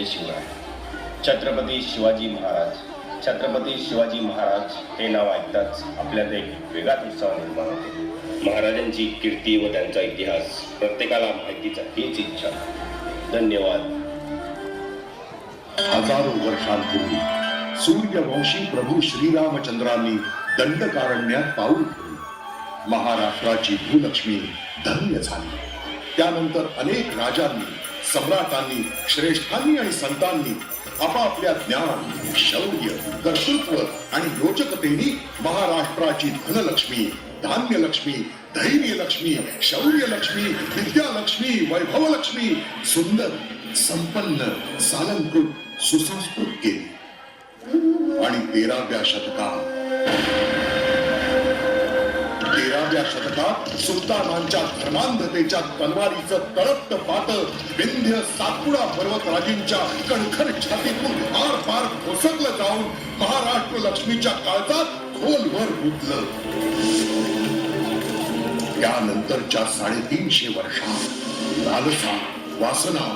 जय शिवराय. छत्रपती शिवाजी महाराज. छत्रपती शिवाजी महाराज हे नाव ऐकताच आपल्यात एक वेगळाच उत्साह निर्माण होतो. महाराजांची कीर्ती व त्यांचा इतिहास प्रत्येकाला माहितीचा हीच इच्छा. धन्यवाद. हजारो वर्षांपूर्वी सूर्यवंशी प्रभू श्रीरामचंद्रांनी दंडकारण्यात पाऊल ठेवले. महाराष्ट्राची भूलक्ष्मी धन्य झाली. त्यानंतर अनेक राजांनी, सम्राटांनी, श्रेष्ठांनी आणि संतांनी आपापल्या ज्ञान, शौर्य, कर्तृत्व आणि योजकतेने महाराष्ट्राची धनलक्ष्मी, धान्यलक्ष्मी, धैर्यलक्ष्मी, शौर्यलक्ष्मी, विद्यालक्ष्मी, वैभवलक्ष्मी सुंदर, संपन्न, सालंकृत, सुसंस्कृत केली. आणि 13व्या शतकात सुलतानांच्या धर्मांधतेच्या तलवारीचं तळपत पात विंध्य सातपुडा पर्वतराजींच्या कणखर छातीतून आर पार घोसकलं जाऊन महाराष्ट्र लक्ष्मीच्या काळजात खोलवर रुतलं. त्यानंतरच्या 350 वर्षात लालसा, वासना,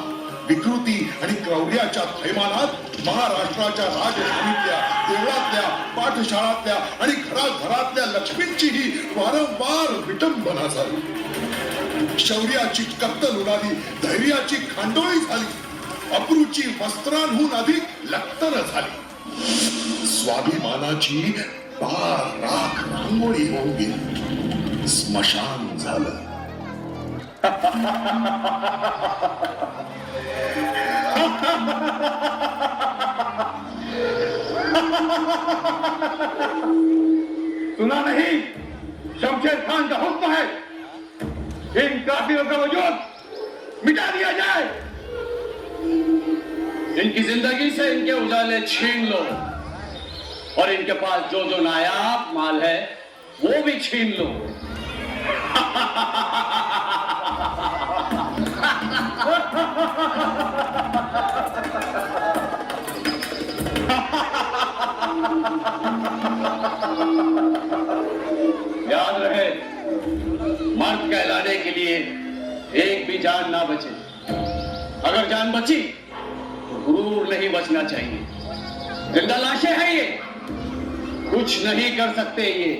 विकृती आणि क्रौर्याच्या थैमानात महाराष्ट्राच्या राजधानीतल्या, देवळातल्या, पाठशाळातल्या आणि घराघरातल्या लक्ष्मींचीही वारंवार विटंबना झाली. शौर्याची कत्तल उडाली, धैर्याची खांडोळी झाली, अप्रूची वस्त्रांहून अधिक लक्तर झाली. स्वाभिमानाची पार राख रांगोळी होऊन गेली. स्मशान झालं. सुना नहीं? शमशेर खान का हुक्म है, इन काफिरों का वजूद मिटा दिया जाए. इनकी जिंदगी से इनके उजाले छीन लो और इनके पास जो जो नायाब माल है वो भी छीन लो. याद रहे, मर्द कहलाने के लिए एक भी जान ना बचे. अगर जान बची तो गुरूर नहीं बचना चाहिए. जिंदा लाशें हैं ये, कुछ नहीं कर सकते ये,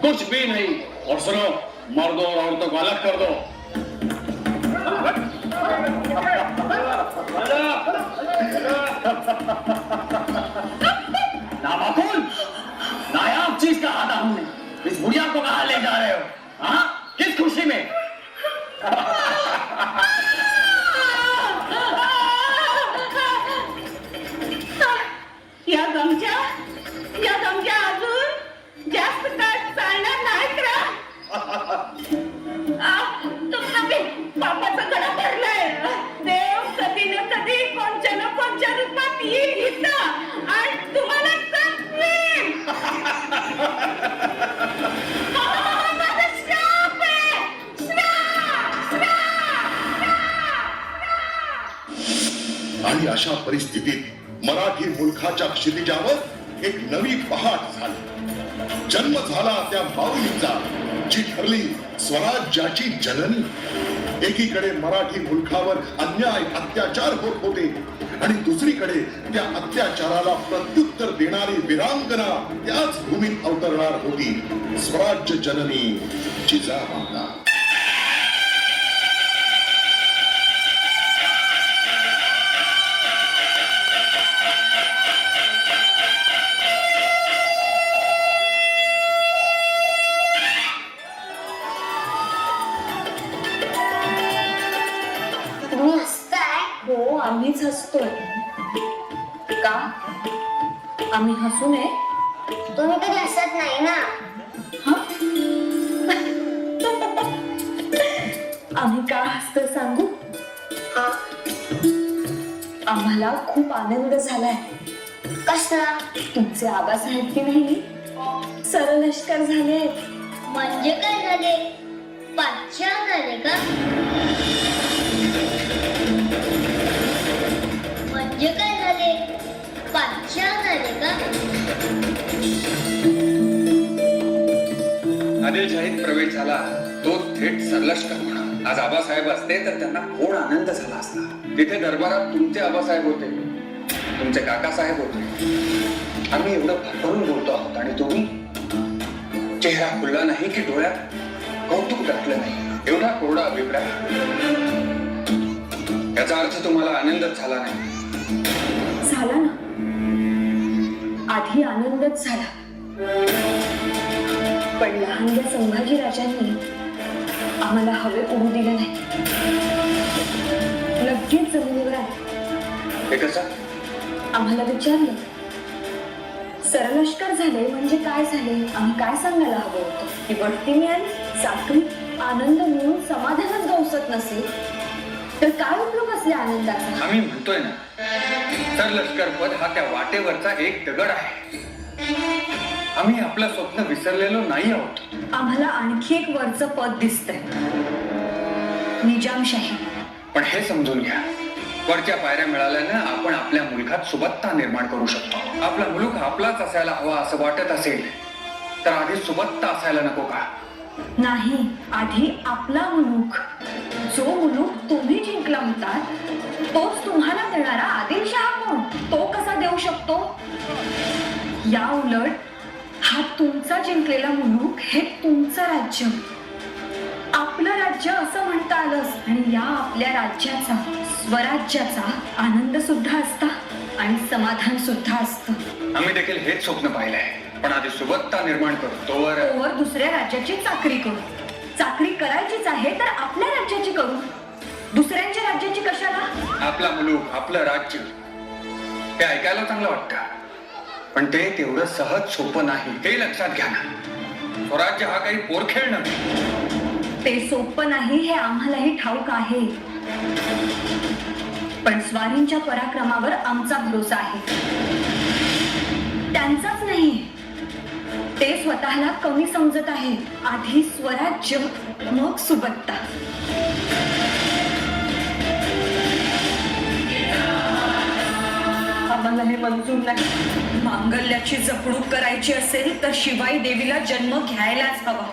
कुछ भी नहीं. और सुनो, मर्दों और औरतों को अलग कर दो. नामाकुल, नायाब चीज का आधा हमने. इस बुढ़िया को कहाँ ले जा रहे हो? हाँ, किस खुशी में? या गमच्या अजून जास्त काळ चालणार नाहीत रा. तुमचा पापाचा गडा भरलाय. देव कधी न कधी कोणच्या रूपात येईल इथं आणि तुम्हाला सांगेल. माझा श्राप आहे. आणि अशा परिस्थितीत मराठी मुलखाच्या क्षितिजावर एक नवी पहाट झाली. जन्म झाला त्या माऊलीचा, जी ठरली स्वराज्याची जननी. एकीकडे मराठी मुलखावर अन्याय, अत्याचार होत होते आणि दुसरीकडे त्या अत्याचाराला प्रत्युत्तर देणारी वीरांगना त्याच भूमीत अवतरणार होती. स्वराज्य जननी जिजाबाई. हो, आम्हीच हसतोय. का? आम्ही हसू नये? तुम्ही कधी हसत नाही ना. आम्ही का हसतोय सांगू? आम्हाला खूप आनंद झालाय. कसला? तुमचे आबासाहेब की नाही सरलष्कर झाले. म्हणजे काय झाले? पाचार झाले का? म्हणजे काय झाले? पाचार झाले का? आदिलशाहीत प्रवेश झाला तो थेट सरलष्कर म्हणा. आज आबासाहेब असते तर त्यांना कोण आनंद झाला असता. तिथे दरबारात तुमचे आबासाहेब होते, तुमचे काकासाहेब होते. आम्ही एवढं भरभरून बोलतो आहोत आणि तुम्ही चेहरा खुलला नाही की डोळ्यात कौतुक दाटलं नाही. एवढा कोरडा अभिप्राय. याचा अर्थ तुम्हाला आनंदच झाला नाही. झाला ना, आधी आनंदच झाला, पण लहानग्या संभाजी राजांनी आम्हाला हवे उडू दिलं नाही. लगेच जमिनीवर आले. हे कसं? आम्हाला विचारलं, सरलष्कर झाले म्हणजे काय झाले, आम्ही काय सांगायला हवं होतं की बढती मिळाली, चाकरी, आनंद मिळून समाधानच गवसत नसेल तर काय उपयोग असल्या आनंदाचा. आम्ही म्हणतोय ना, सर लष्कर पद हा त्या वाटेवरचा एक दगड आहे. आम्ही आपलं स्वप्न विसरलेलो नाही आहोत. आम्हाला आणखी एक वरचं पद दिसतंय, निजामशाही. पण हे समजून घ्या, वरच्या पायऱ्या मिळाल्यानं आपण आपल्या मुलखात सुबत्ता निर्माण करू शकतो. आपला मुलूक आपलाच असायला हवा असं वाटत असेल तर आधी सुबत्ता असायला नको का? नाही, आधी आपला मुलूक. जो मुलूक तुम्ही जिंकला होता तोच तुम्हाला देणारा आदिलशहा कोण, तो कसा देऊ शकतो? या उलट हा तुमचा जिंकलेला मुलूक हे तुमचं राज्य, आपलं राज्य असं म्हणता आलं आणि या आपल्या राज्याचा, स्वराज्याचा आनंद सुद्धा असता आणि समाधान सुद्धा असतं. आम्ही देखील हेच स्वप्न पाहिलंय, पण आधी सुबत्ता निर्माण करू. तोवर दुसऱ्या राज्याची चाकरी करू. चाकरी करायचीच आहे तर आपल्या राज्याची करू, दुसऱ्यांच्या राज्याची कशाला? आपला मुलूक, आपलं राज्य हे ऐकायला चांगलं वाटतं, पण ते तेवढं सहज सोपं नाही, हे लक्षात घ्या ना. स्वराज्य हा काही पोरखेळ नव्हे. ते सोपं नाही हे आम्हालाही ठाऊक आहे, पण स्वारींच्या पराक्रमावर आमचा भरोसा आहे. त्यांचाच नाही, ते स्वतःला कमी समजत आहे. आधी स्वराज्य मग सुबत्ता. आम्हाला हे मंजूर नाही. मांगल्याची जपणूक करायची असेल तर शिवाई देवीला जन्म घ्यायलाच हवा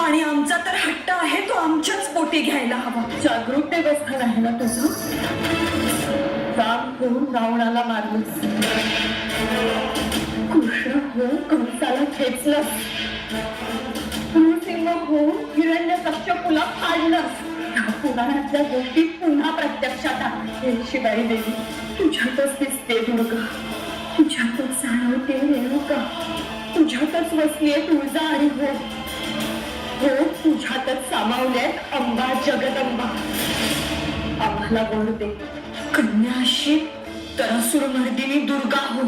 आणि आमचा तर हट्ट आहे तो आमच्याच पोटी घ्यायला हवा. जागृतेवस्थान आहे ना तुझं? राम होऊन रावणाला मारलंस, कृष्ण होऊन कंसाला खेचलंस, नृसिंह होऊन हिरण्यकश्यपूला फाडलंस. या पुराणातल्या गोष्टी पुन्हा प्रत्यक्षात आहे. शिवाई देवी, तुझ्यातच दिसते दुर्गा, तुझ्यातच जाणवते रेणुका, तुझ्यातच वसलीये तुळजा आणि हो तुझ्यातच सामावल्यात अंबा जगदंबा. आम्हाला वर दे, कन्या असशील तर असुरमर्दिनी दुर्गा हो,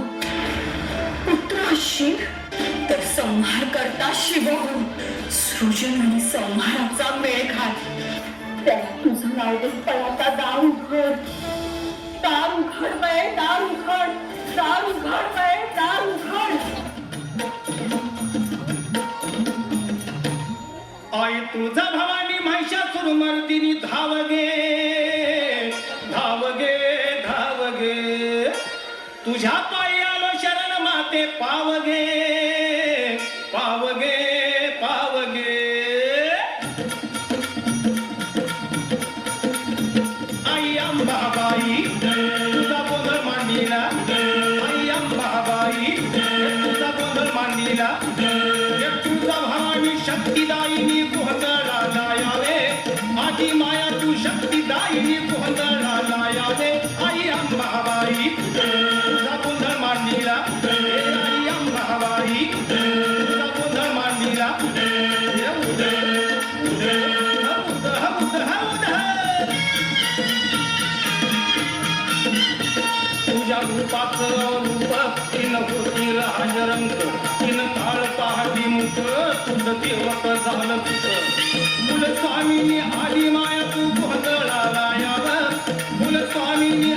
पुत्र असशील तर संहार करता शिव हो. सृजन आणि संहाराचा मेळ घाल. त्याला तुझं नाव दे, पळाचा दार उघड, दार उघड बाय, दार उघड, दार उघड बाय, दार उघड. आई तुझा भवानी महिषासुर मर्दिनी धाव गे, धाव गे, धाव गे. तुझ्या पायी आलो शरण माते, पाव गे, पाव गे, पाव गे. आई अंबाबाई तुझा गोंधळ मांडीला, आई अंबाबाई तुझा गोंधळ मांडीला. तुझा भवानी शक्तिदायिनी गोंधळाला यावे, आधी माया तू शक्तिदायिनी गोंधळाला यावे. आई अंबाबाई तुझा गोंधळ मांडीला, आई अंबाबाई तुझा गोंधळ मांडीला. तुझ्या रूपाचं रूप तिन होती राजरंग, तिन काळ पहाटी मुख, तुझं देवक झालं तुझं. मुल स्वामीनी आली माया तू गोंधळाला यावं, मुल स्वामीनी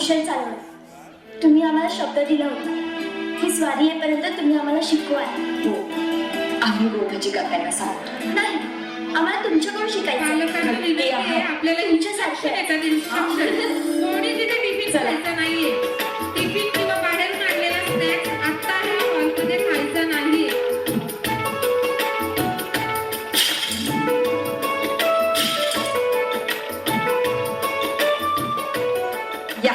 कौशल चालवलं. तुम्ही आम्हाला शब्द दिला होता की स्वारी येईपर्यंत तुम्ही आम्हाला शिकवाल. हो, आम्ही दोघांची त्यांना सांगतो. नाही, आम्हाला तुमच्याकडून शिकायचं. ते आहे. आपल्याला तुमच्यासारखं आहे. कोणी तिथे टिफिन खायचा नाहीये. टिफिन किंवा बाहेरून आणलेला स्नॅक्स आता ह्या हॉलमध्ये खायचा नाहीये. या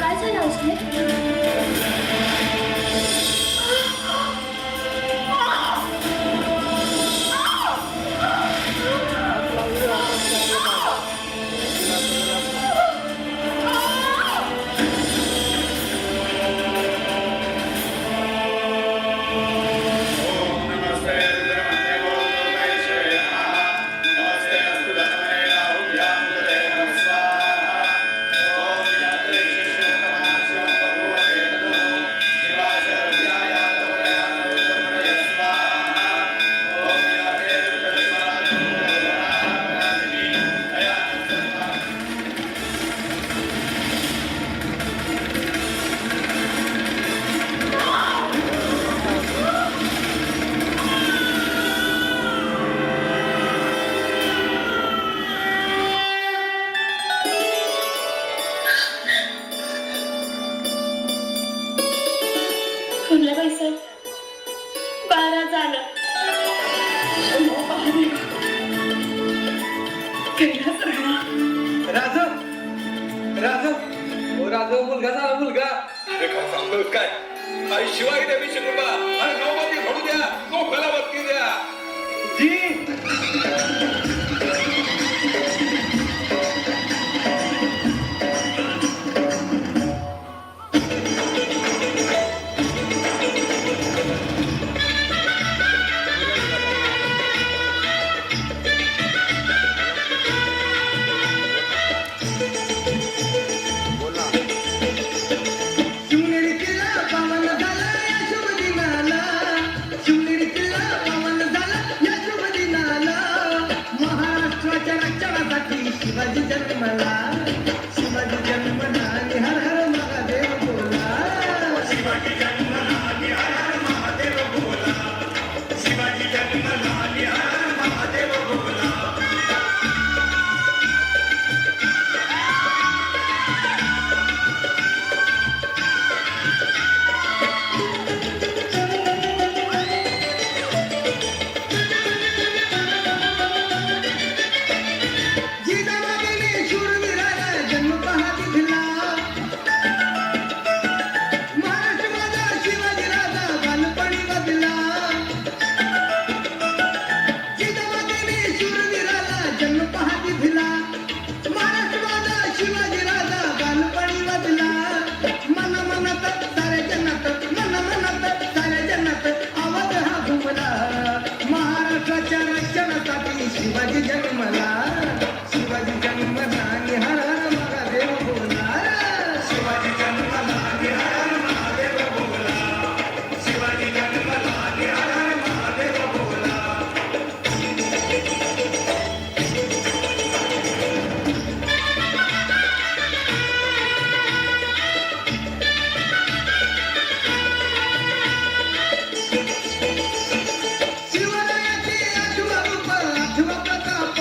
काय झालं उसने? फुलं पैसे 12 झालं. कैलास राणा, राजा मुलगा झाला मुलगा. अरे काय सांगतोस काय? आई शिवाय देवी शिकुबा आणि नवमती घडू द्या, तो फलावती द्या. जी शिवाजी जन्मला, शिवाजी जन्मला आणि हर हर महादेव बोला. शिवाजी जन्मला आणि हर हर महादेव बोला. शिवाजी जन्मला आणि हर हर महादेव बोला. शिवाजी जन्मला, शिवाजी जन्मला आणि हर हर महादेव बोला. शिवाजी जन्मला आणि हर हर महादेव बोला. शिवाजी जन्मला आणि हर हर महादेव बोला. शिवरायाचे आठवा रूप, आठवा प्रताप.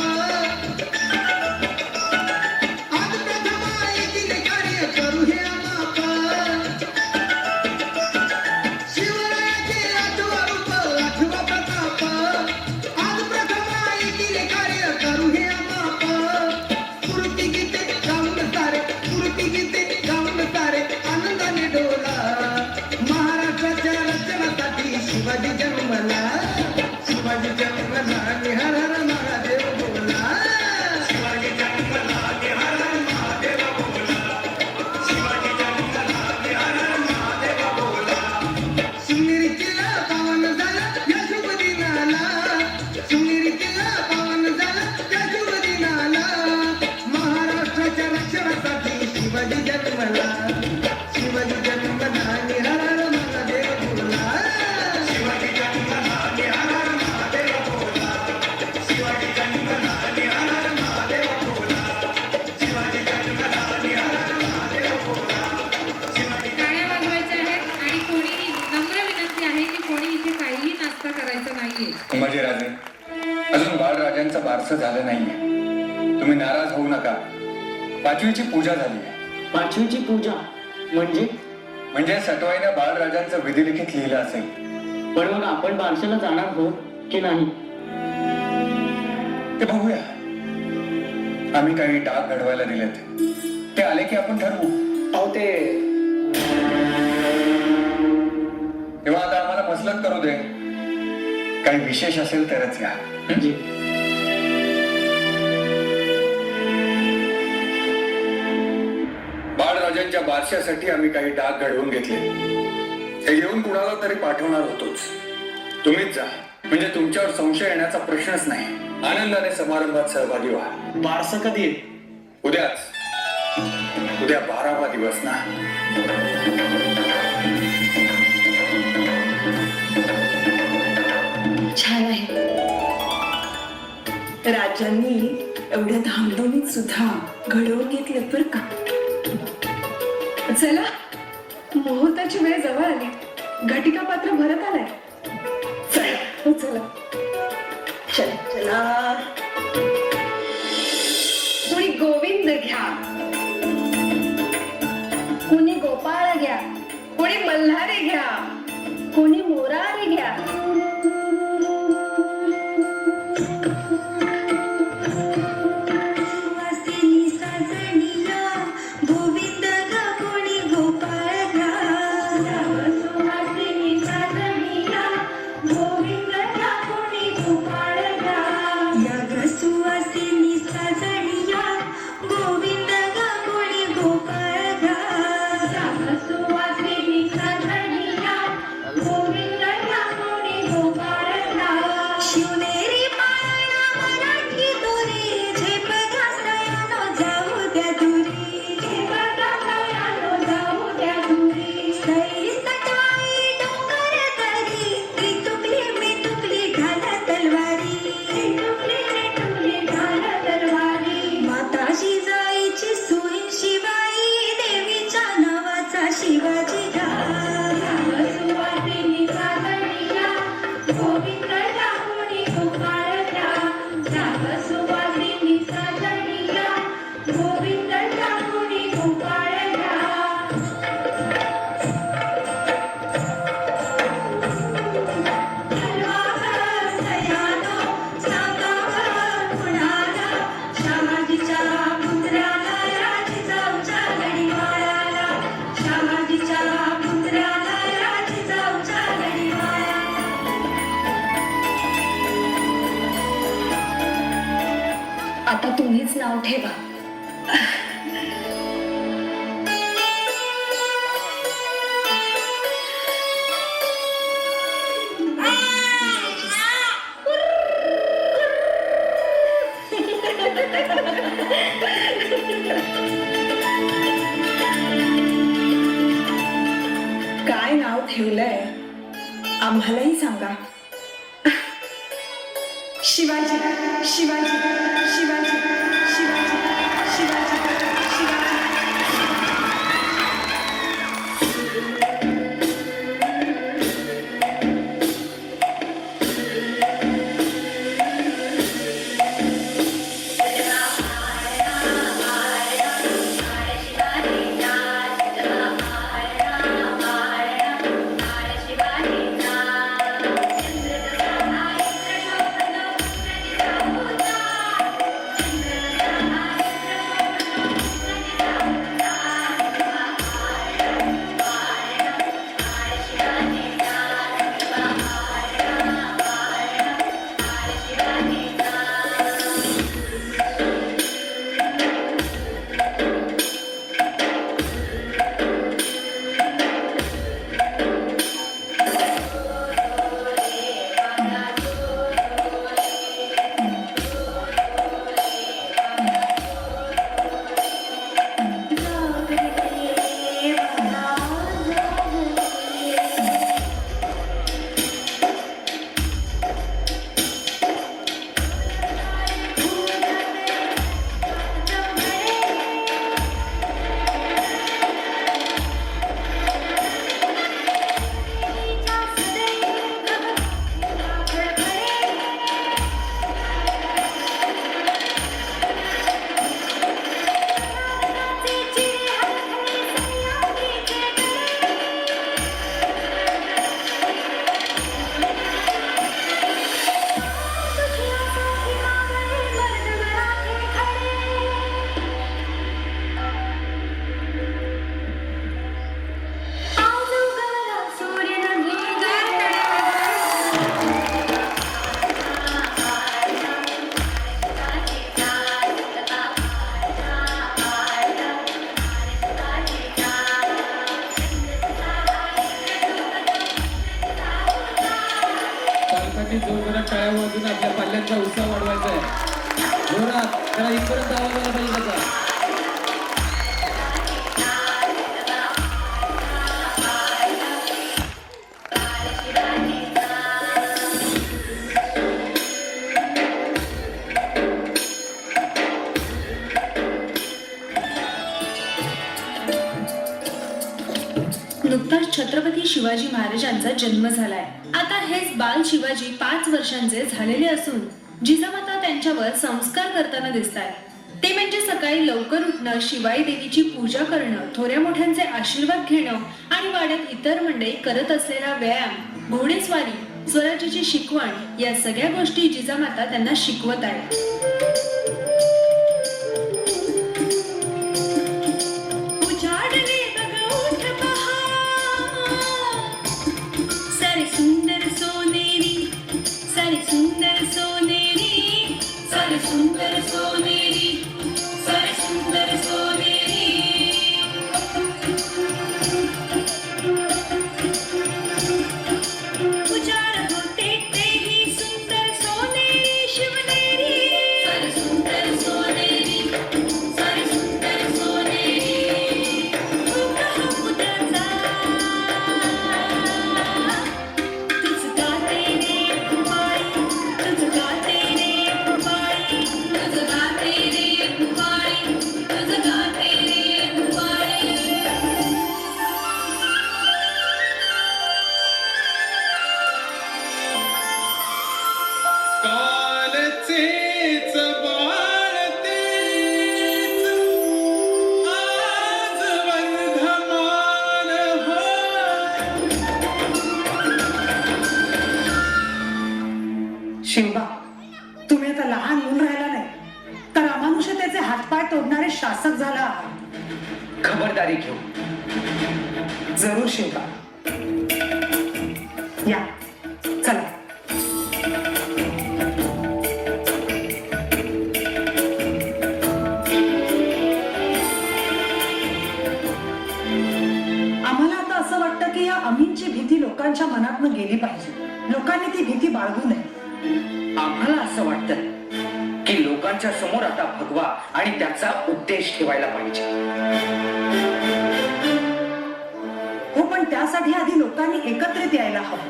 उमाजीराजे, अजून बाळराजांचं बारसं झालं नाहीये. तुम्ही नाराज होऊ नका. 5वीची पूजा झाली आहे. 5वीची पूजा म्हणजे सटवाईनं बाळराजांचं विधिलिखित लिहिलं असेल. पण मग आपण बारशाला जाणार आहोत की नाही? ते बघूया. आम्ही काही डाग घडवायला दिलेत. ते आले की आपण ठरवू. तेव्हा आता आम्हाला मसलत करू दे. काही विशेष असेल तरच या. जी. बाळराजांच्या बारशासाठी आम्ही काही डाग घडवून घेतले. हे घेऊन कुणाला तरी पाठवणार होतोच. तुम्हीच जा, म्हणजे तुमच्यावर संशय येण्याचा प्रश्नच नाही. आनंदाने समारंभात सहभागी व्हा. बारसं कधी आहे? उद्याच. उद्या 12वा दिवस ना. छान आहे. राजांनी एवढ्या धामधुमीत सुद्धा घडवून घेतले बर का. चला, मुहूर्ताची वेळ जवळ आली. घटिका पात्र भरत आलाय. चला हो चला. चला चला. कोणी गोविंद घ्या, कोणी गोपाळ घ्या, कोणी मल्हारी घ्या, कोणी मोरारी घ्या. आता तुम्हीच नाव ठेवा. काय नाव ठेवलंय आम्हालाही सांगा. शिवाजी शिवाजी शिवाजी शिवाजी शिवाजी शिवाजी. शिवाजी या पाल्याचा उत्साह वाढवायचा आहे. जोरात त्याला इथपर्यंत आवाज आला पाहिजे त्याचा. नुकताच छत्रपती शिवाजी महाराजांचा जन्म झालाय. आता हेच बाल शिवाजी 5 वर्षांचे झालेले असून जिजामाता त्यांच्यावर संस्कार करताना दिसतात. ते म्हणजे सकाळी लवकर उठणं, शिवाई देवीची पूजा करणं, थोड्या मोठ्यांचे आशीर्वाद घेणं आणि वाड्यात इतर मंडळी करत असलेला व्यायाम, घोडेस्वारी, स्वराज्याची शिकवण या सगळ्या गोष्टी जिजामाता त्यांना शिकवत आहेत. सुंदर सोनेरी, सारे सुंदर सोनेरी. उजाड होते तेही सुंदर सोनेरी शिवनेरी. सारे सुंदर सोनेरी, सारे सुंदर सोनेरी. उगहा उद्याचा तुझ गाते रे कुमारी, तुझ गाते रे कुमारी. तुझ गाते रे कुमारी, तुझ गाते रे कुमारी. कालचेच बाळ तेच आज वर्धमान होय. शिवबा, तुम्ही आता लहान मूल राहिला नाही तर अमानुषतेचे हातपाय तोडणारे शासक झाला आहात. खबरदारी घेऊ. जरूर शिवबा. या चला. आम्हाला आता असं वाटतं की या अमीनची भीती लोकांच्या मनातनं गेली पाहिजे. लोकांनी ती भीती बाळगू नये. आम्हाला असं वाटतं की लोकांच्या समोर आता भगवा आणि त्याचा उद्देश ठेवायला पाहिजे. हो, पण त्यासाठी आधी लोकांनी एकत्रित यायला हवं.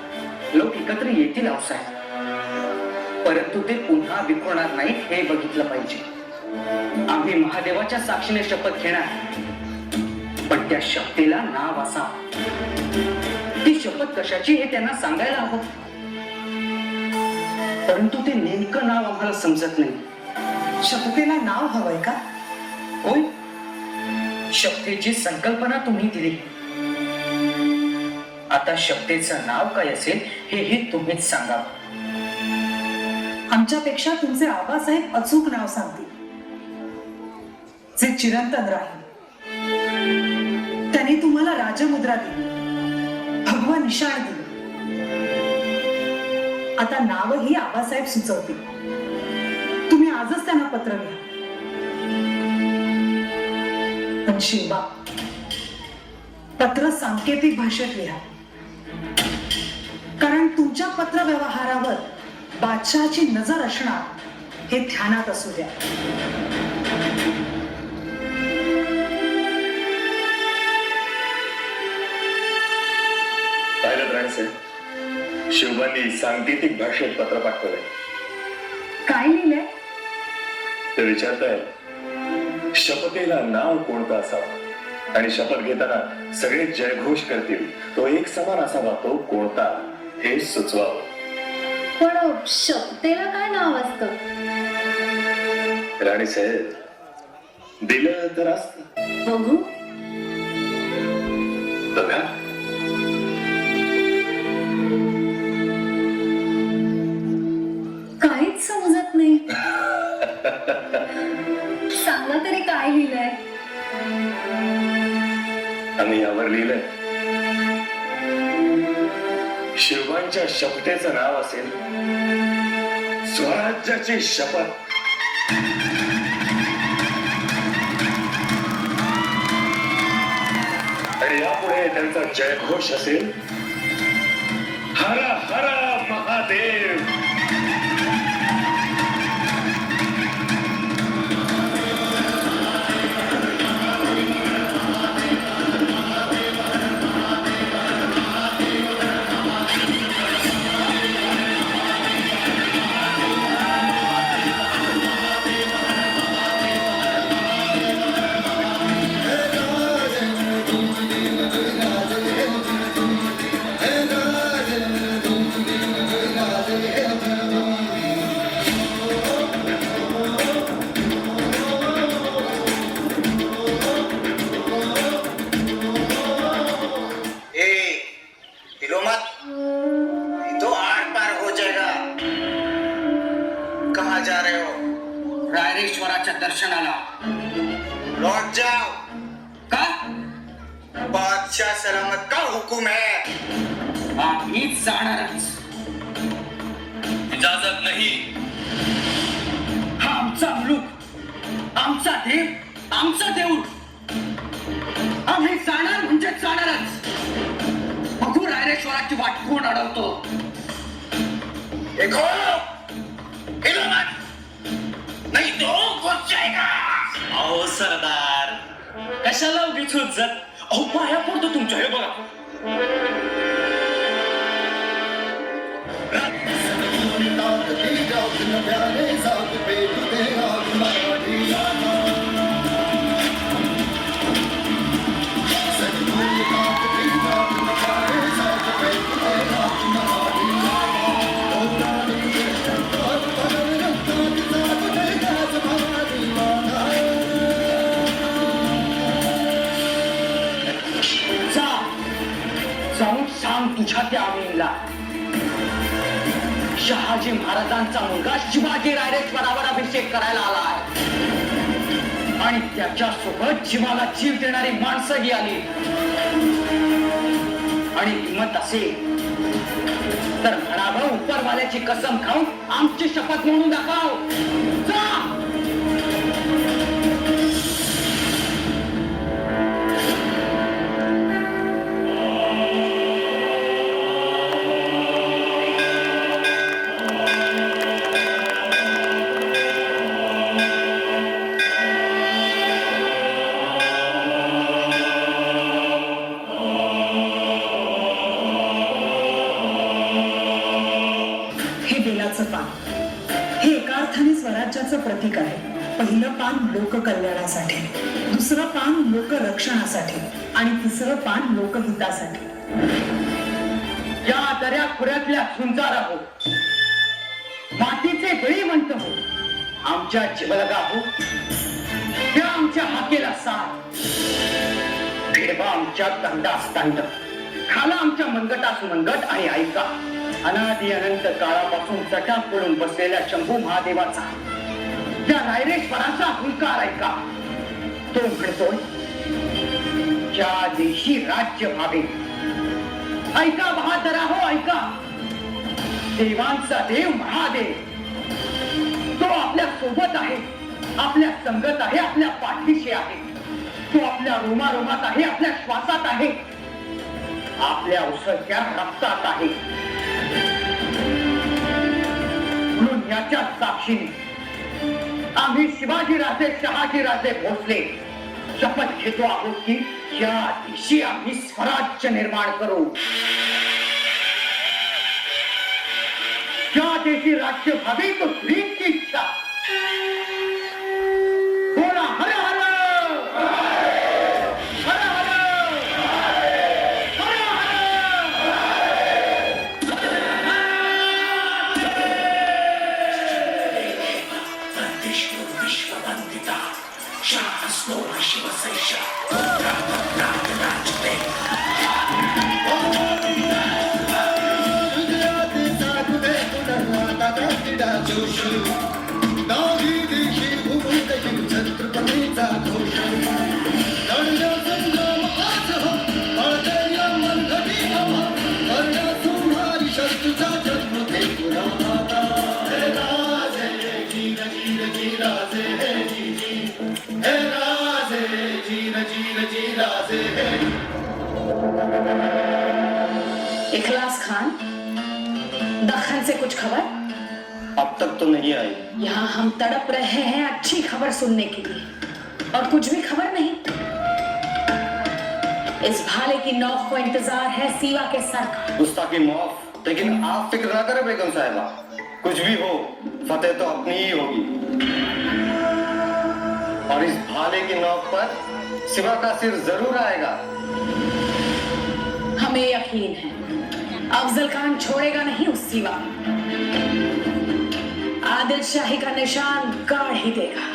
लोक एकत्र येतील आवसाहेब, परंतु ते पुन्हा विखुरणार नाहीत हे बघितलं पाहिजे. आम्ही महादेवाच्या साक्षीने शपथ घेणार, पण त्या शपथेला नाव असावं. ती शपथ कशाची हे त्यांना सांगायला हवं, परंतु ते नेमकं नाव आम्हाला समजत नाही. शपथेला नाव हवंय का? होय, शपथेची संकल्पना तुम्ही दिली. आता शपथेचं नाव काय असेल हेही तुम्हीच सांगावं. आमच्यापेक्षा तुमचे आबासाहेब अचूक नाव सांगतील, जे चिरंतन राहील. त्यांनी तुम्हाला राजमुद्रा दिली, भगवा निशाण दिली. आता नावही आबासाहेब सुचवतील. तुम्ही आजच त्यांना पत्र लिहा. पण शिवबा, पत्र सांकेतिक भाषेत लिहा, कारण तुमच्या पत्र व्यवहारावर बादशहाची नजर असणार हे ध्यानात असू द्या. पाहिलं राणीसाहेब, शिवबांनी सांकेतिक भाषेत पत्र पाठवलंय. काय लिहिलंय? ते विचारतायत शपथेला नाव कोणतं असावं आणि शपथ घेताना सगळे जयघोष करतील तो एक समान असावा, तो कोणता हे सुचवावं. पण शपथेला काय नाव असतं? राणीसाहेब, दिलं तर असत. बघू. बघा. काहीच समजत नाही. सांगा तरी काय लिहिलंय? आम्ही यावर लिहिलंय, शिवबांच्या शपथेचं नाव असेल स्वराज्याची शपथ. आणि यापुढे त्यांचा जयघोष असेल हर हर महादेव. कहाँ जा रहे हो? रायरेश्वराच्या दर्शनाला. लौट जाओ. का? बादशाह सलामत का हुकुम है. आम्हीच जाणारच. इजाजत नाही. हा आमचा मुलूक, आमचा देव, आमचा देऊळ. आम्ही जाणार म्हणजे जाणारच. बघू रायरेश्वराची वाट कोण अडवतो. देखो हिलो मत, नहीं तो घुस जाएगा. अहो सरदार, कशाला उगीच हुज्जत? अहो पाया पडतो तुमच्या. हे बघा, जाऊन सांग तुझ्या त्या आमीनला, शहाजी महाराजांचा मुलगा शिवाजी रायरेश्वरावर अभिषेक करायला आलाय आणि त्याच्या सोबत जीवाला जीव देणारी माणसंही आली. आणि हिंमत असेल तर म्हणावं, उपरवाल्याची कसम खाऊन आमची शपथ म्हणून दाखव. जा. पान हे एका अर्थाने स्वराज्याचं प्रतीक आहे. पहिलं पान लोककल्याणासाठी, दुसरं पान लोकरक्षणासाठी आणि तिसरं पान लोकहितासाठी. या दऱ्या खुऱ्यातल्या झुंजारा हो, मातीचे बळी म्हणत हो, आमच्या जिवलगा हो, त्या आमच्या हाकेला साथ, भिडबा आमच्या दंडास दंड, खाला आमच्या मनगटास मनगट. आणि ऐका, अनादि अनंत काळापासून जटात पडून बसलेल्या शंभू महादेवाचा, त्या रायरेश्वराचा हुंकार ऐका. तो म्हणतोय, ज्या देशी राज्य व्हावे. ऐका बहादरा हो, ऐका. देवांचा देव महादेव, तो आपल्या सोबत आहे, आपल्या संगत आहे, आपल्या पाठीशी आहे. तो आपल्या रोमारोमात आहे, आपल्या श्वासात आहे, आपल्या उसळत्या रक्तात आहे. म्हणून याच्या साक्षीने आम्ही शिवाजी राजे, शहाजी राजे भोसले शपथ घेतो आहोत की या दिवशी आम्ही स्वराज्य निर्माण करू. ज्या देशी राज्य व्हावे तो हीच इच्छा. बोला हर हर हर हर विश्ववंदिता शास्त्रो शिवसैषा छत्रपतीचा घोष शत्रूचा जन्म ते पुराता. हे राजे जीर जीर जीराजे हे जी, हे राजे जीर जीर जीराजे हे. इखलास खान, दखन से कुछ खबर? अब तक तो नहीं आई. यहाँ हम तड़प रहे हैं अच्छी खबर सुनने के लिए, और कुछ भी खबर नहीं. इस भाले की नौक को इंतजार है सीवा के सर का. गुस्ताखी माफ, लेकिन आप फिक्र ना करें बेगम साहिबा. कुछ भी हो, फतेह तो अपनी ही होगी. और इस भाले की नौक पर सिवा का सिर जरूर आएगा. हमें यकीन है अफजल खान छोड़ेगा नहीं उस सीवा. आदिल शाही का निशान गाड़ ही देगा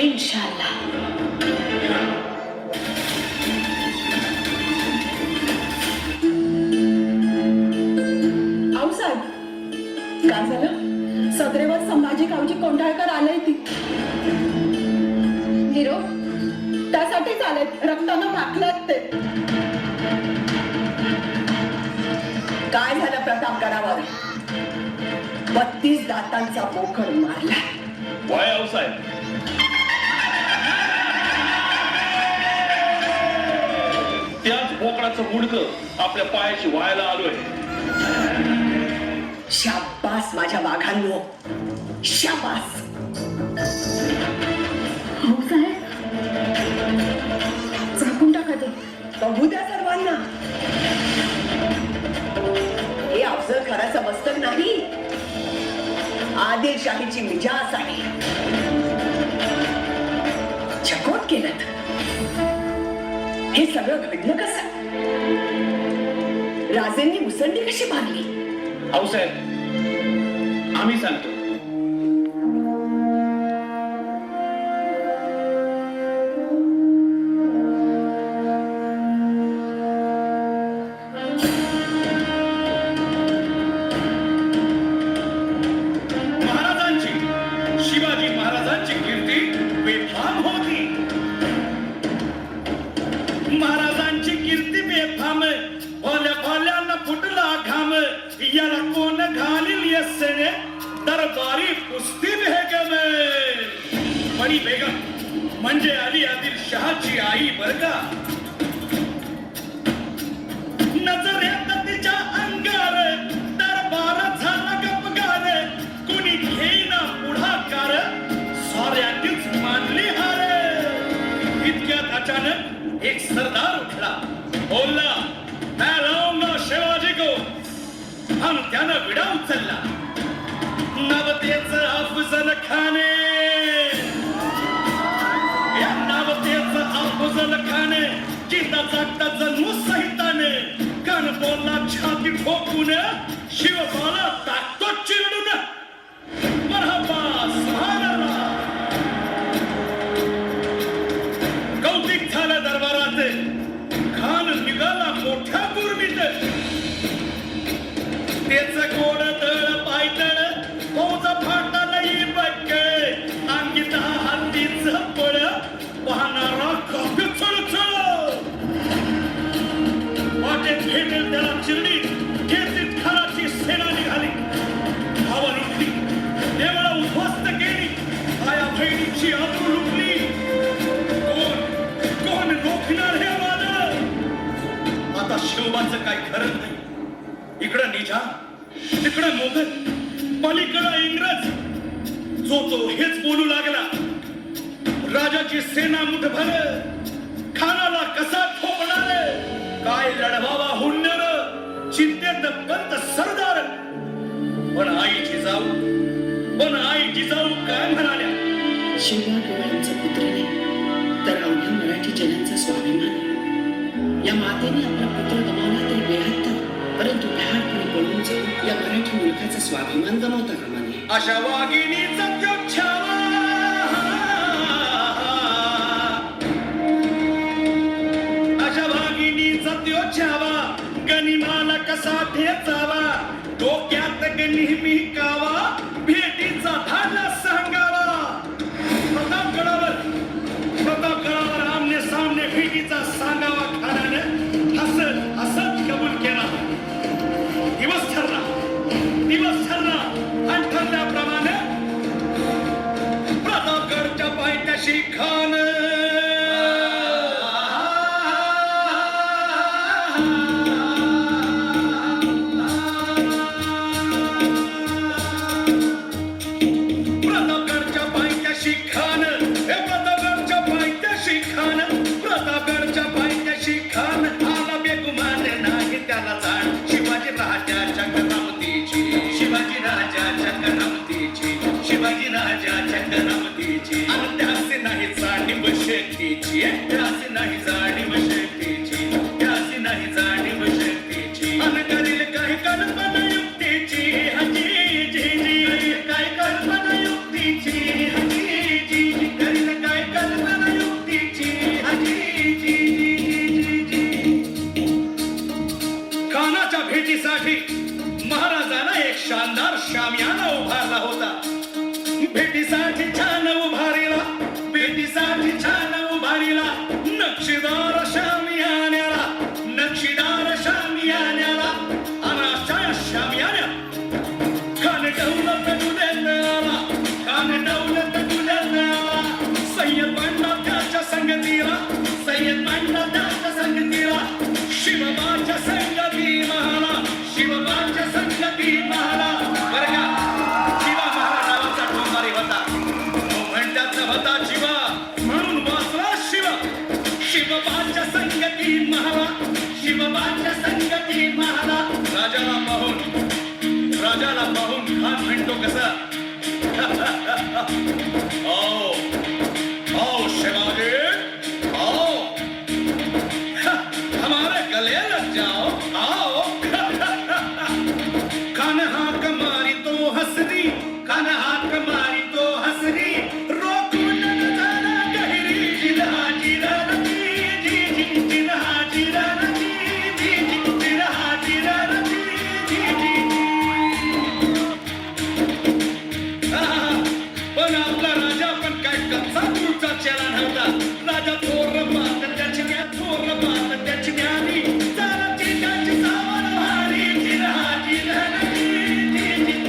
इंशाल्लाह. आओ साहब, काय झालं? सदरेवर संभाजी कावजी कोंढाळकर आलंय ती हिरो त्यासाठीच आलेत, रक्तानं माखलत ते. काय झालं प्रतापगडावर? 32 दातांचा बोकड मारला. वाय आऊसाहेब, त्याच बोकडाचं मुडकं आपल्या पायाशी व्हायला आलोय. शाबास माझ्या वाघांनो, शाबास. हो साहेब, झाकून टाका ते, बघू द्या सर्वांना. हे अफजल खानाचं मस्तक नाही, आदिलशाहीची मिजाज आहे. चकोट केलं. हे सगळं घडलं कसं? राजेंनी मुसंडी कशी मारली? आऊसाहेब, आम्ही सांगतो. शिवाजी महाराजांची कीर्ती बेफाम होती. महाराजांची कीर्ती बेफाम, भोल्या भोल्यानं फुटला घाम. याला कोण घालील यस्सेने, दरबारी कुस्ती बेगम. बडी बेगम म्हणजे अली आदिलशहाची आई बरं का. नजरेत तिच्या अंगार दरबार झाला गपगार. कुणी घेईना पुढाकार, साऱ्यांनीच मानली हार. इतक्यात अचानक एक सरदार उठला, बोलला, मैं लाऊंगा शिवाजी को. आणि त्यानं विडा उचलला. नवतेचं अफजल खाने, या नवतेचं अफजल खाने जिंदा जागता जन्मू सहिताने. कान बोलला छाती ठोकून, शिवबाला टाकतो चिरडून. मरहबा, सुभानअल्लाह. कौतिक झालं दरबारात. खान निघाला मोठ्या कुर्मीत. त्याच गोड तळ पायतळ, फौज फाटा नाही बक्कळ. अंगीत हत्तीच पळ, पाहणारा कापी चळचळ. वाटेत भेटेल त्याला चिरडी, घेतीत खानाची सेना निघाली. हवा लुटली, देवळा उद्ध्वस्त केली. आया बहिणीची आबरू लुटली. कोण रोखणार हे वादळ? आता शिवबाचं काय खरं नाही. इकडं निजाम, तिकडं मोगल, पलीकडं इंग्रज. जो तो हेच बोलू लागला. राजाची सेना मुठभर, खानाला कसा ठोकणार? काय लढवावा हुंडर, चिंतेत पंत सरदार. पण आई जिजाऊ काय म्हणाल्या? शिवबा केवळ आमचा पुत्र नाही, तर अवघ्या मराठी जनांचा स्वाभिमान. या मातेने आपला पुत्र गमावला तरी बेहत्तर, परंतु भ्याडपणे पळून जाऊन या मराठी मुलखाचा स्वाभिमान गमावता कामा नये. अशा वाघिणीचा त्यो छावा, अशा वाघिणीचा त्यो छावा. गनिमाला कसा ठेचावा, डोक्यात नेहमी कावा. भेटीचा धाडला सांगावा. प्रतापगडावर आमने सामने भेटीचा सांगावा. खानानं हसत कबूल केला. दिवस ठरला आणि ठरल्याप्रमाणे प्रतापगडच्या पायथ्याशी खान. प्रतापगडच्या पायथ्याशी खान, प्रतापगडच्या पायथ्याशी खान, प्रतापगडच्या पायथ्याशी खान. आला बेगुमान नाही त्याला जाण, शिवाजी राजाच्या करामतीची, शिवाजी राजाच्या करामतीची, शिवाजी राजाच्या करामतीची. आणि त्यासी नाही जाणीव शेतीची, त्यासी नाही जाणीव शेतीची, त्यासी नाही जाणीव शेतीची. आणि करील काही कल्पना युक्तीची, हजी जी जी. काय कल्पना युक्तीची, हजी जी जी. करील काय कल्पना युक्तीची, हजी जी जी. खानाच्या भेटीसाठी महाराजांना एक शानदार शामियाना उभारला होता. खान दौलत गुलाला सय्यद पांडा त्याच्या संगतीला सय्यद पांडा त्याच्या संगतीला शिवबाच्या संगती महाला शिवबाच्या संगती महाला बरं का शिवा महाराजांचा टोंगारी होता तो म्हणतात होता शिवा म्हणून वाचला शिवा शिवबाच्या संगती महाला शिवबाच्या संगती महाला राजाला पाहून खान म्हणतो कसा आओ आओ शिवाजी आओ हमारे गले लग जाओ आओ खान हाक मारी तो हसरी खान हाक मारी तो हसरी रोकून नजारा गहिरी जिरहा जिरहा जी जी जिरहा जिरहा जी जी जिरहा जिरहा जी पण आपला राजा पण काय कच्चा तुळचा चेला नव्हता राजा थोर पात त्याची ज्ञा थोर पात त्याची ज्ञानी चालती त्याची सावन भारी जिरहा जिरहा जी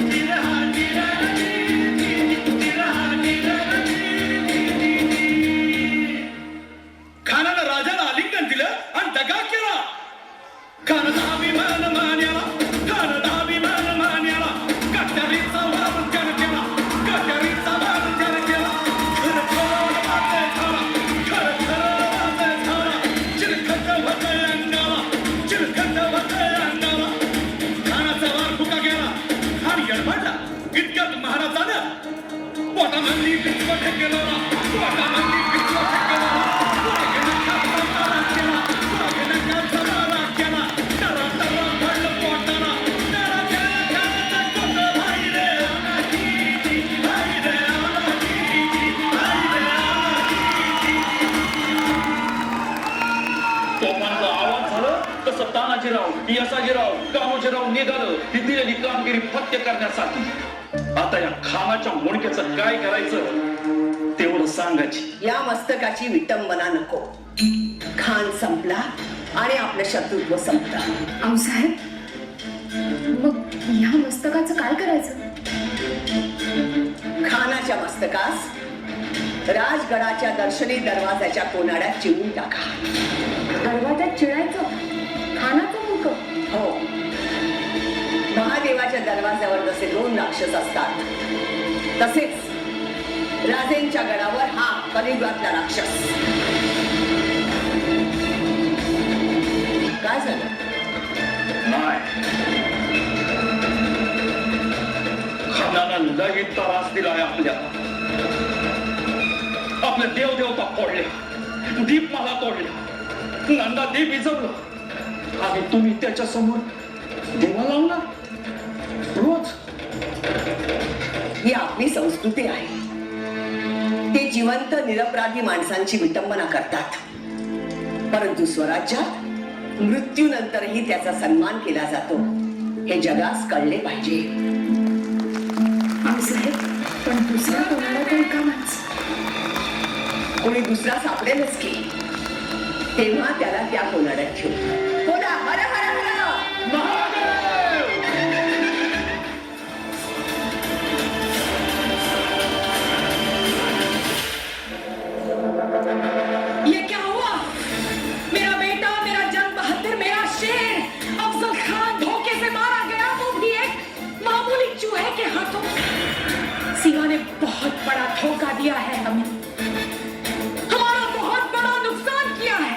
जिरहा जिरहा जी जिरहा जिरहा खानानं राजाला आलिंगन दिलं आणि दगा केला खानाचा अभिमान मान्याला खानाचा अभिमान मान्याला कट्यारीचा वार त्यानं केला कट्यारीचा वार त्यानं केला खरं खरं वाटे झाला खरं खरं वाटे झाला चिरखत होते अंगाला चिरखत होते अंगाला खानाचा वार फुका गेला खान यडबडला इतक्यात महाराजानं पोटामधली बिस्कट केला पोटामधली बिस्कट केला तोफांचा आवाज झालं तसं तानाजीराव यसाजीराव कामोजीराव निघालं ही दिलेली कामगिरी फत्य करण्यासाठी आता या खानाच्या मुंडक्याचं काय करायचं तेवढं सांगायची या मस्तकाची विटंबना नको खान संपला आणि आपलं शत्रुत्व संपलं आऊसाहेब मग ह्या मस्तकाचं काय करायचं खानाच्या मस्तकास राजगडाच्या दर्शनी दरवाजाच्या कोनाड्यात चिरून टाका दरवाजात चिडायचं खानाचं मुख हो महादेवाच्या दरवाज्यावर जसे 2 राक्षस असतात तसेच राजेंच्या गडावर हा कलियुगातला राक्षस काय झालं नाही खानानं लई त्रास दिलाय आपल्या देवदेवता फोडल्या दीपमाला तोडल्या नंदा दीप विजवलं आणि तुम्ही त्याच्या समोर देवा लावला रोज ही आपली संस्कृती आहे ते जिवंत निरपराधी माणसांची विटंबना करतात परंतु स्वराज्यात मृत्यूनंतरही त्याचा सन्मान केला जातो हे जगास कळले पाहिजे आऊसाहेब पण दुसरा कोणाला काही कामच कोणी दुसरा सापडेलच की तेव्हा त्याला त्या कोनाड्यात ठेवू बोला हर हर हर महादेव ये क्या हुआ मेरा बेटा मेरा जंग बहादुर मेरा शेर अफजल खान धोखे से मारा गया वो भी एक मामूली चूहे के हाथों सिवा ने बहुत बड़ा धोखा दिया है हमें हमारा बहुत बड़ा नुकसान किया है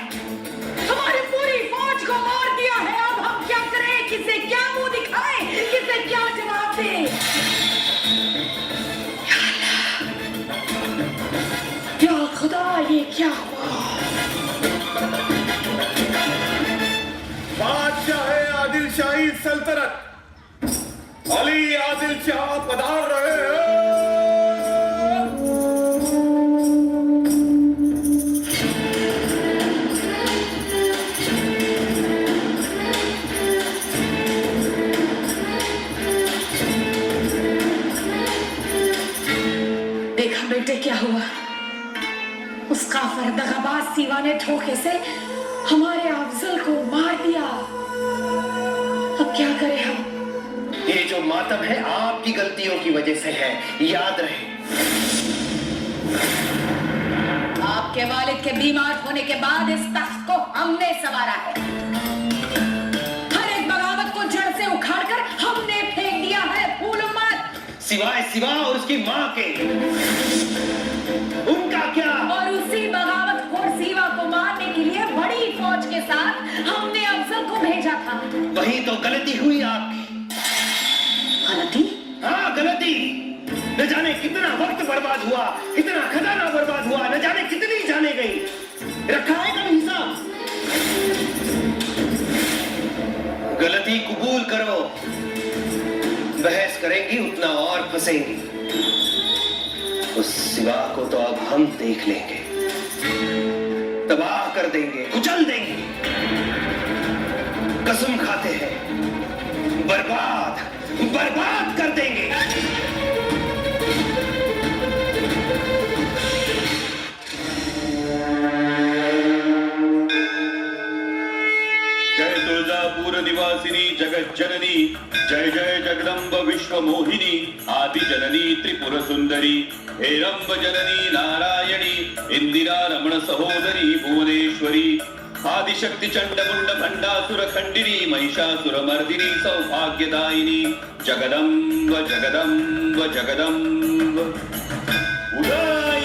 हमारी पूरी फौज को मार दिया है अब हम क्या करें किसे क्या मुंह दिखाएं किसे क्या जवाब दें या खुदा ये क्या हुआ बादशाह आदिल शाही सल्तनत अली आदिल शाह पधार रहे हैं देखा बेटे क्या हुआ उस काफिर दगाबाज सीवा ने धोखे से हमारे अफजल को मार दिया अब क्या करें हम ये जो मातम है आपकी गलतियों की वजह से है, याद रहे। आपके वालिद के बीमार होने के बाद इस तख्त को हमने संवारा है। हर एक बगावत को जड़ से उखाड़कर हमने फेंक दिया है फूल मत। सिवाय सिवा और उसकी माँ के, उनका क्या? और उसी बगावत खोर सीवा को मारने के लिए बड़ी फौज के साथ हमने अफजल को भेजा था। वही तो गलती हुई आपकी। गलती? हाँ गलती। न जाने कितना वक्त बर्बाद हुआ, कितना खजाना बर्बाद हुआ, न जाने कितनी जाने गई। रखा है कभी हिसाब? गलती कबूल करो, बहस करेंगी उतना और फंसेंगी। उस सिवा को तो अब हम देख लेंगे, तबाह कर देंगे, कुचल देंगे। कसम खाते हैं, बर्बाद बर्बाद कर देंगे। जय तुळजापूर निवासिनी जगत जननी, जय जय जगदंब विश्व मोहिनी, आदि जननी त्रिपुर सुंदरी, हेरंब जननी नारायणी, इंदिरा रमण सहोदरी भुवनेश्वरी, आदिशक्ति चंडमुंड भंडासुर खंडिनी, महिषासुर मर्दिनी सौभाग्यदायिनी, जगदंब जगदंब जगदंब। उदय